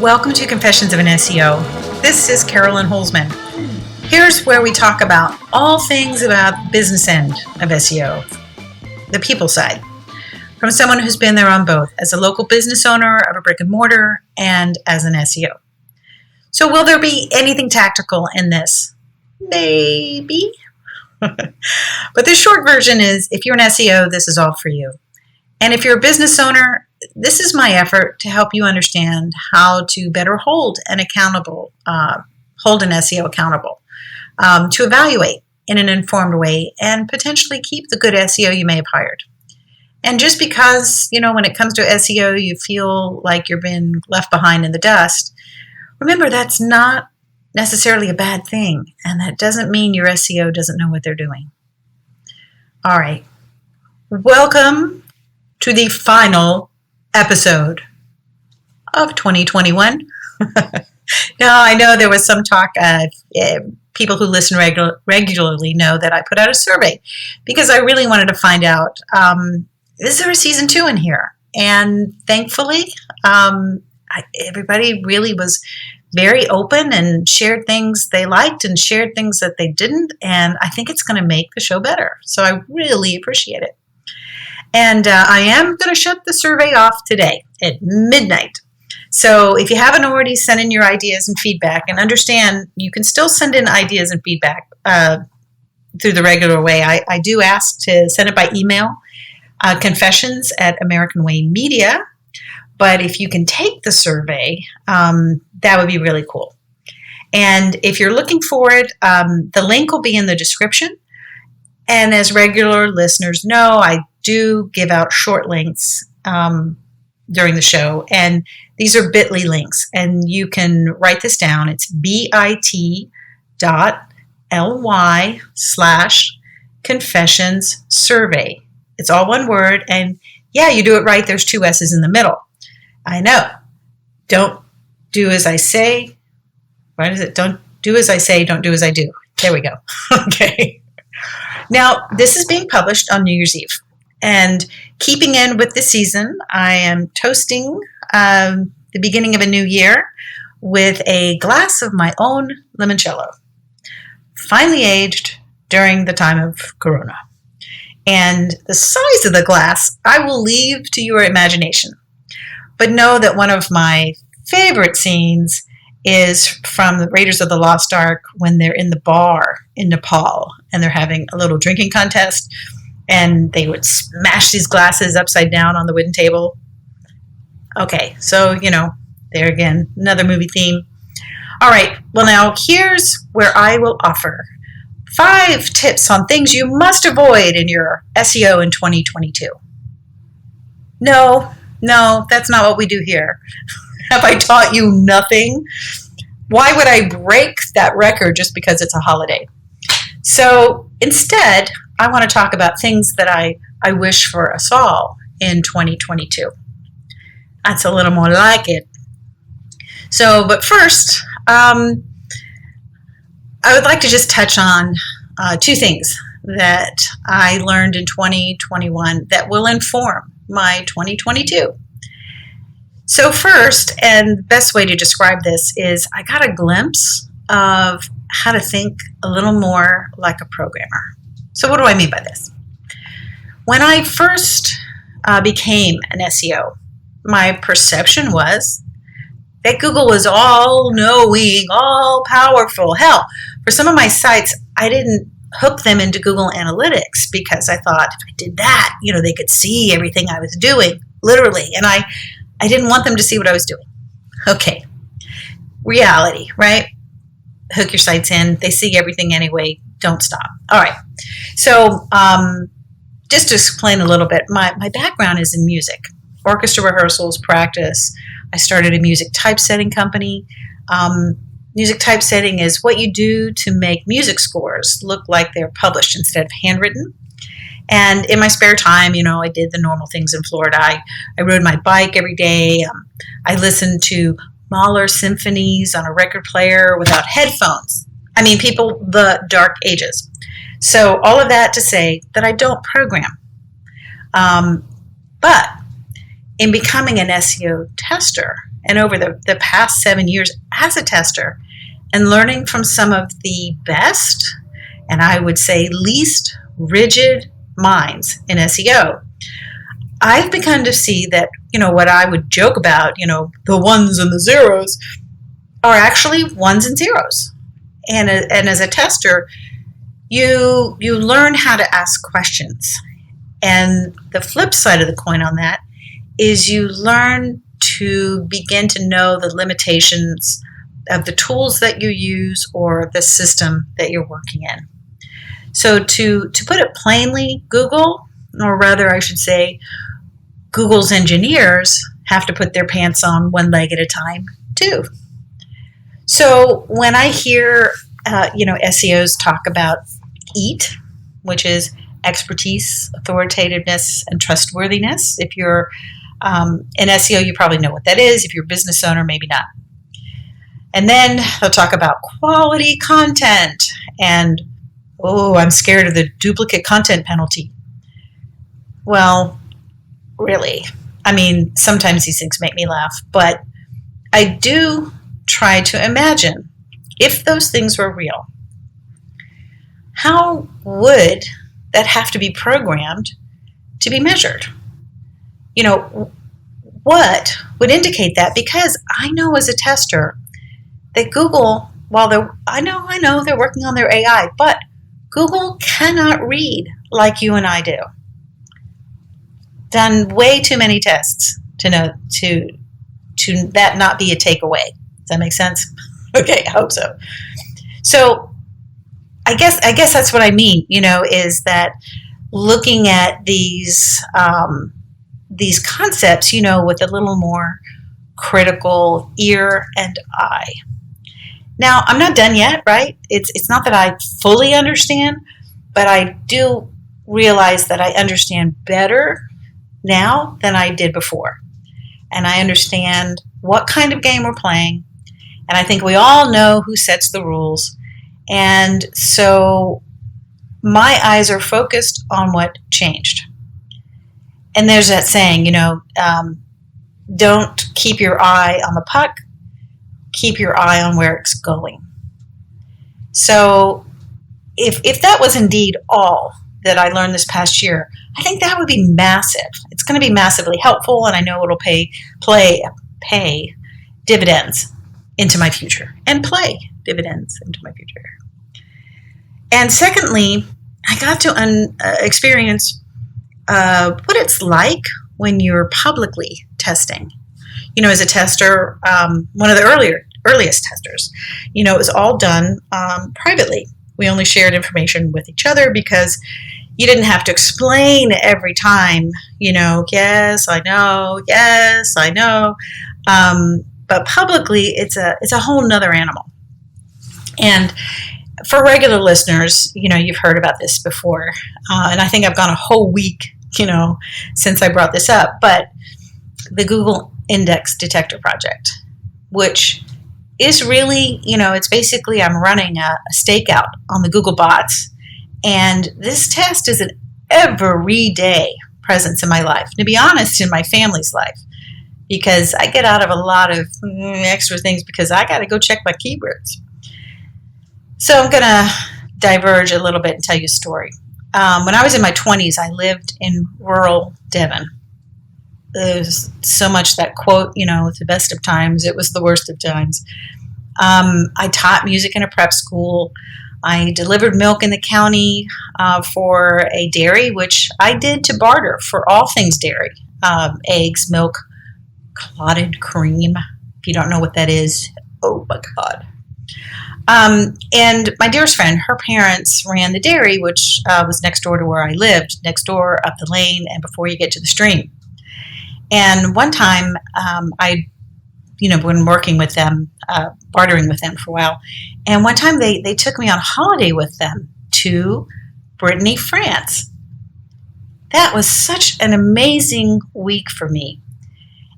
Welcome to Confessions of an SEO. This is Carolyn Holzman. Here's where we talk about all things about the business end of SEO, the people side, from someone who's been there on both, as a local business owner of a brick and mortar and as an SEO. So will there be anything tactical in this? Maybe. But the short version is, if you're an SEO, this is all for you. And if you're a business owner, this is my effort to help you understand how to better hold an SEO accountable, to evaluate in an informed way and potentially keep the good SEO you may have hired. And just because, when it comes to SEO, you feel like you're being left behind in the dust, remember that's not necessarily a bad thing. And that doesn't mean your SEO doesn't know what they're doing. All right. Welcome to the final episode of 2021. Now, I know there was some talk, people who listen regularly know that I put out a survey because I really wanted to find out, is there a season 2 in here? And thankfully, everybody really was very open and shared things they liked and shared things that they didn't. And I think it's going to make the show better. So I really appreciate it. And I am going to shut the survey off today at midnight. So if you haven't already sent in your ideas and feedback, and understand you can still send in ideas and feedback through the regular way. I do ask to send it by email, confessions@AmericanWayMedia. But if you can take the survey, that would be really cool. And if you're looking for it, the link will be in the description. And as regular listeners know, I do give out short links during the show. And these are bit.ly links. And you can write this down. It's bit.ly/confessionssurvey. It's all one word. And yeah, you do it right. There's 2 S's in the middle. I know. Don't do as I say. What is it? Don't do as I say. Don't do as I do. There we go. Okay. Now, this is being published on New Year's Eve. And keeping in with the season, I am toasting the beginning of a new year with a glass of my own limoncello, finely aged during the time of Corona. And the size of the glass, I will leave to your imagination. But know that one of my favorite scenes is from the Raiders of the Lost Ark when they're in the bar in Nepal and they're having a little drinking contest and they would smash these glasses upside down on the wooden table. Okay, so, there again, another movie theme. All right, well now here's where I will offer 5 tips on things you must avoid in your SEO in 2022. No, that's not what we do here. Have I taught you nothing? Why would I break that record just because it's a holiday? So instead, I want to talk about things that I wish for us all in 2022. That's a little more like it. So, but first, I would like to just touch on 2 things that I learned in 2021 that will inform my 2022. So first, and the best way to describe this is I got a glimpse of how to think a little more like a programmer. So what do I mean by this? When I first became an SEO, my perception was that Google was all-knowing, all-powerful. Hell, for some of my sites, I didn't hook them into Google Analytics because I thought if I did that, they could see everything I was doing, literally. And I didn't want them to see what I was doing. Okay. Reality, right? Hook your sites in. They see everything anyway. Don't stop. All right. So just to explain a little bit, my background is in music, orchestra rehearsals, practice. I started a music typesetting company. Music typesetting is what you do to make music scores look like they're published instead of handwritten. And in my spare time, I did the normal things in Florida. I rode my bike every day. I listened to Mahler symphonies on a record player without headphones. I mean, the dark ages. So all of that to say that I don't program. But in becoming an SEO tester and over the past 7 years as a tester and learning from some of the best, and I would say least rigid minds in SEO, I've begun to see that, what I would joke about, the ones and the zeros are actually ones and zeros. And as a tester, you learn how to ask questions. And the flip side of the coin on that is you learn to begin to know the limitations of the tools that you use or the system that you're working in. So to put it plainly, Google, or rather I should say, Google's engineers have to put their pants on one leg at a time too. So when I hear SEOs talk about EAT, which is expertise, authoritativeness, and trustworthiness. If you're in SEO, you probably know what that is. If you're a business owner, maybe not. And then they'll talk about quality content and, I'm scared of the duplicate content penalty. Well, really, sometimes these things make me laugh, but I do try to imagine if those things were real, how would that have to be programmed to be measured? What would indicate that? Because I know as a tester that Google, I know they're working on their AI, but Google cannot read like you and I do. Done way too many tests to know to that not be a takeaway. Does that make sense? Okay, I hope so. So I guess that's what I mean, is that looking at these concepts, with a little more critical ear and eye. Now, I'm not done yet, right? It's not that I fully understand, but I do realize that I understand better now than I did before. And I understand what kind of game we're playing. And I think we all know who sets the rules. And so my eyes are focused on what changed. And there's that saying, don't keep your eye on the puck, keep your eye on where it's going. So if that was indeed all that I learned this past year, I think that would be massive. It's going to be massively helpful, and I know it'll pay dividends into my future and play dividends into my future. And secondly, I got to experience what it's like when you're publicly testing. As a tester, one of the earliest testers, it was all done privately. We only shared information with each other because you didn't have to explain every time, yes, I know. But publicly, it's a whole nother animal. And for regular listeners, you've heard about this before. And I think I've gone a whole week, since I brought this up. But the Google Index Detector Project, which is really, it's basically I'm running a stakeout on the Google bots. And this test is an everyday presence in my life. To be honest, in my family's life. Because I get out of a lot of extra things because I got to go check my keywords. So I'm going to diverge a little bit and tell you a story. When I was in my 20s, I lived in rural Devon. There's so much that quote, it's the best of times, it was the worst of times. I taught music in a prep school. I delivered milk in the county for a dairy, which I did to barter for all things dairy. Eggs, milk, clotted cream. If you don't know what that is, oh my God. And my dearest friend, her parents ran the dairy, which was next door to where I lived, next door, up the lane, and before you get to the stream. And one time, I been working with them, bartering with them for a while. And one time they took me on holiday with them to Brittany, France. That was such an amazing week for me.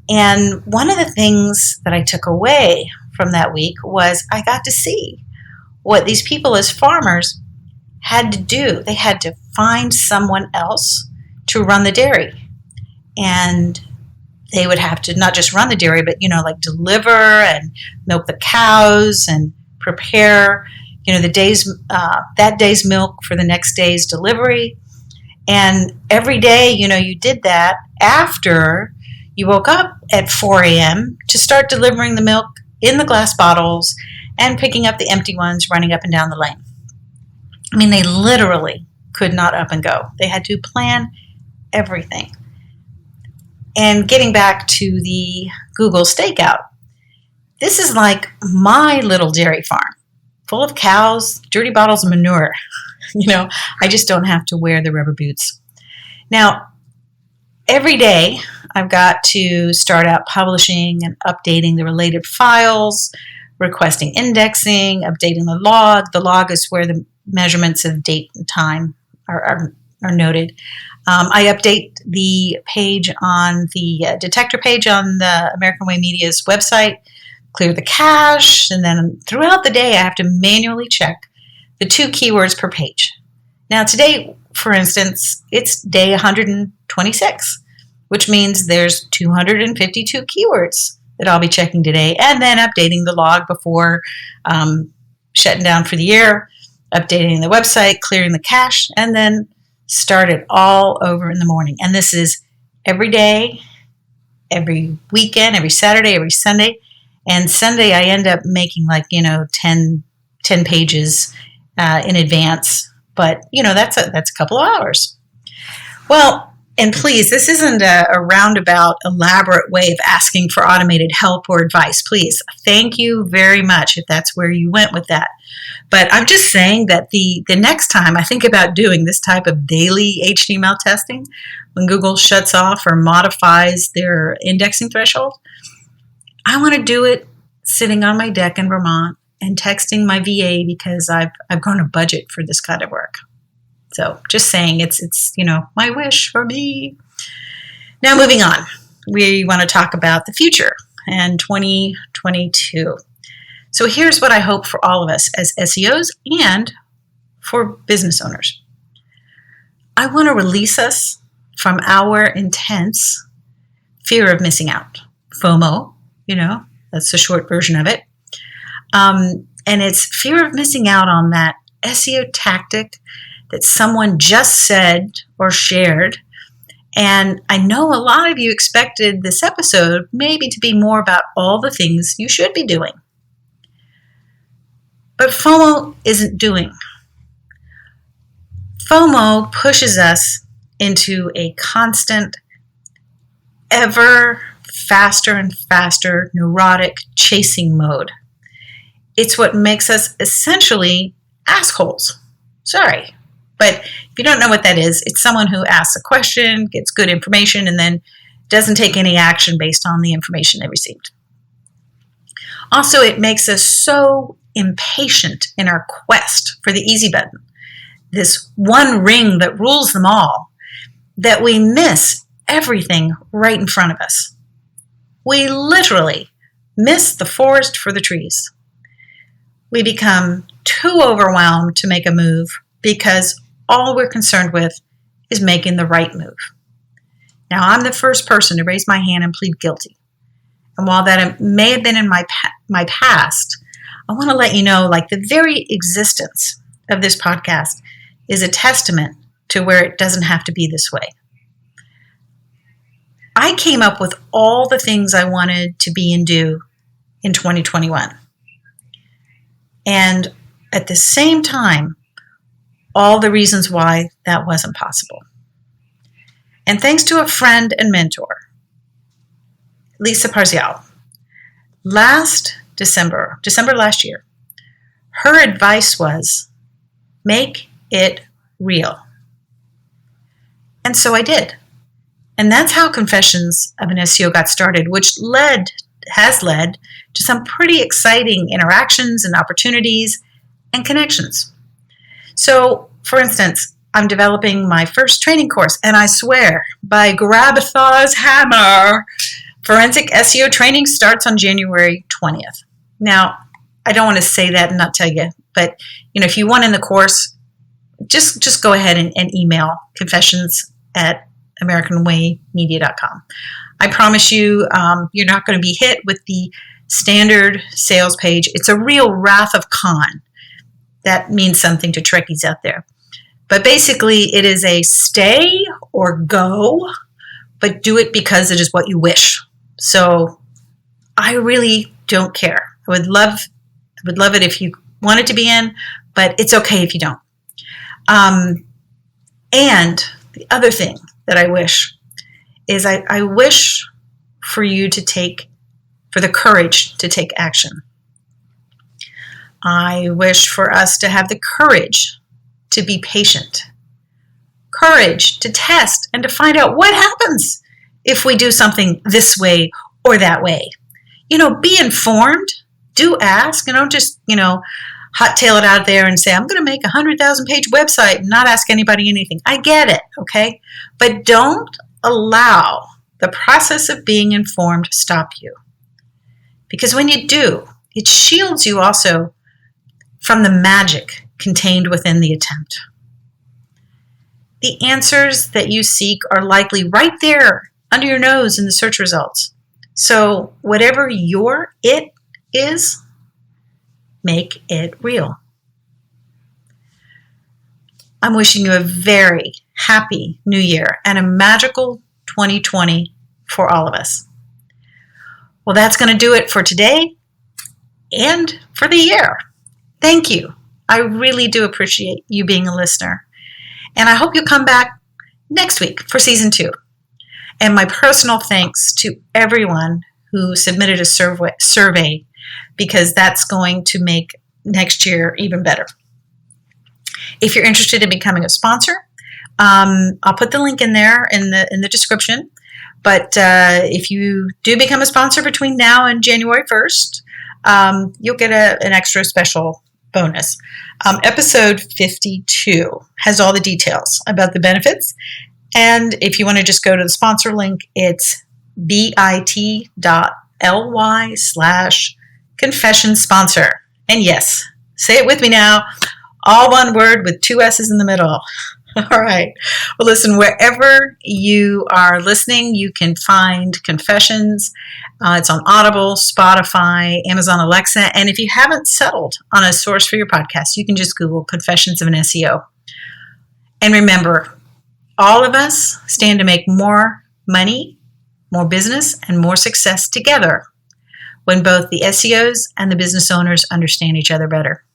And one of the things that I took away from that week was I got to see what these people as farmers had to do. They had to find someone else to run the dairy. And they would have to not just run the dairy, but, like deliver and milk the cows and prepare, that day's milk for the next day's delivery. And every day, you did that after you woke up at 4 a.m. to start delivering the milk in the glass bottles and picking up the empty ones, running up and down the lane. I mean, they literally could not up and go. They had to plan everything. And getting back to the Google stakeout, this is like my little dairy farm, full of cows, dirty bottles of manure. I just don't have to wear the rubber boots. Now, every day I've got to start out publishing and updating the related files, requesting indexing, updating the log. The log is where the measurements of date and time are noted. I update the page on the detector page on the American Way Media's website, clear the cache, and then throughout the day I have to manually check the 2 keywords per page. Now today, for instance, it's day 126, which means there's 252 keywords that I'll be checking today, and then updating the log before shutting down for the year, updating the website, clearing the cache, and then start it all over in the morning. And this is every day, every weekend, every Saturday, every Sunday. And Sunday I end up making 10 pages in advance. But, that's a couple of hours. Well, and please, this isn't a roundabout, elaborate way of asking for automated help or advice. Please, thank you very much if that's where you went with that. But I'm just saying that the next time I think about doing this type of daily HTML testing, when Google shuts off or modifies their indexing threshold, I want to do it sitting on my deck in Vermont and texting my VA because I've grown a budget for this kind of work. So just saying, it's my wish for me. Now moving on, we want to talk about the future and 2022. So here's what I hope for all of us as SEOs and for business owners. I want to release us from our intense fear of missing out, FOMO, that's the short version of it. And it's fear of missing out on that SEO tactic that someone just said or shared. And I know a lot of you expected this episode maybe to be more about all the things you should be doing. But FOMO isn't doing. FOMO pushes us into a constant, ever faster and faster, neurotic chasing mode. It's what makes us essentially assholes. Sorry. But if you don't know what that is, it's someone who asks a question, gets good information, and then doesn't take any action based on the information they received. Also, it makes us so impatient in our quest for the easy button, this one ring that rules them all, that we miss everything right in front of us. We literally miss the forest for the trees. We become too overwhelmed to make a move because all we're concerned with is making the right move. Now, I'm the first person to raise my hand and plead guilty. And while that may have been in my past, I want to let you know, the very existence of this podcast is a testament to where it doesn't have to be this way. I came up with all the things I wanted to be and do in 2021. And at the same time, all the reasons why that wasn't possible. And thanks to a friend and mentor, Lisa Parzial, last December last year, her advice was, make it real. And so I did. And that's how Confessions of an SEO got started, which has led to some pretty exciting interactions and opportunities and connections. So, for instance, I'm developing my first training course, and I swear, by Grabthar's hammer, forensic SEO training starts on January 20th. Now, I don't want to say that and not tell you, but if you want in the course, just go ahead and email confessions@AmericanWayMedia.com. I promise you, you're not going to be hit with the standard sales page. It's a real Wrath of Khan. That means something to Trekkies out there. But basically, it is a stay or go, but do it because it is what you wish. So I really don't care. I would love it if you wanted to be in, but it's okay if you don't. And the other thing that I wish is I wish for you to for the courage to take action. I wish for us to have the courage to be patient, courage to test and to find out what happens if we do something this way or that way. Be informed, do ask, and don't just, hot tail it out there and say, I'm going to make a 100,000 page website and not ask anybody anything. I get it, okay? But don't allow the process of being informed stop you. Because when you do, it shields you also from the magic contained within the attempt. The answers that you seek are likely right there under your nose in the search results. So whatever your it is, make it real. I'm wishing you a very happy new year and a magical 2020 for all of us. Well, that's going to do it for today and for the year. Thank you. I really do appreciate you being a listener. And I hope you'll come back next week for season 2. And my personal thanks to everyone who submitted a survey, because that's going to make next year even better. If you're interested in becoming a sponsor, I'll put the link in there in the description. But if you do become a sponsor between now and January 1st, you'll get an extra special bonus. Episode 52 has all the details about the benefits. And if you want to just go to the sponsor link, it's bit.ly/confession sponsor. And yes, say it with me now, all one word with 2 S's in the middle. All right. Well, listen, wherever you are listening, you can find Confessions. It's on Audible, Spotify, Amazon Alexa. And if you haven't settled on a source for your podcast, you can just Google Confessions of an SEO. And remember, all of us stand to make more money, more business, and more success together when both the SEOs and the business owners understand each other better.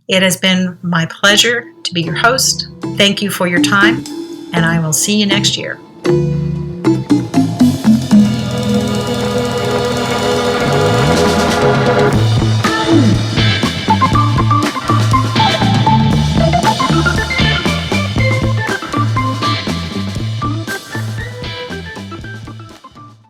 It has been my pleasure to be your host. Thank you for your time, and I will see you next year.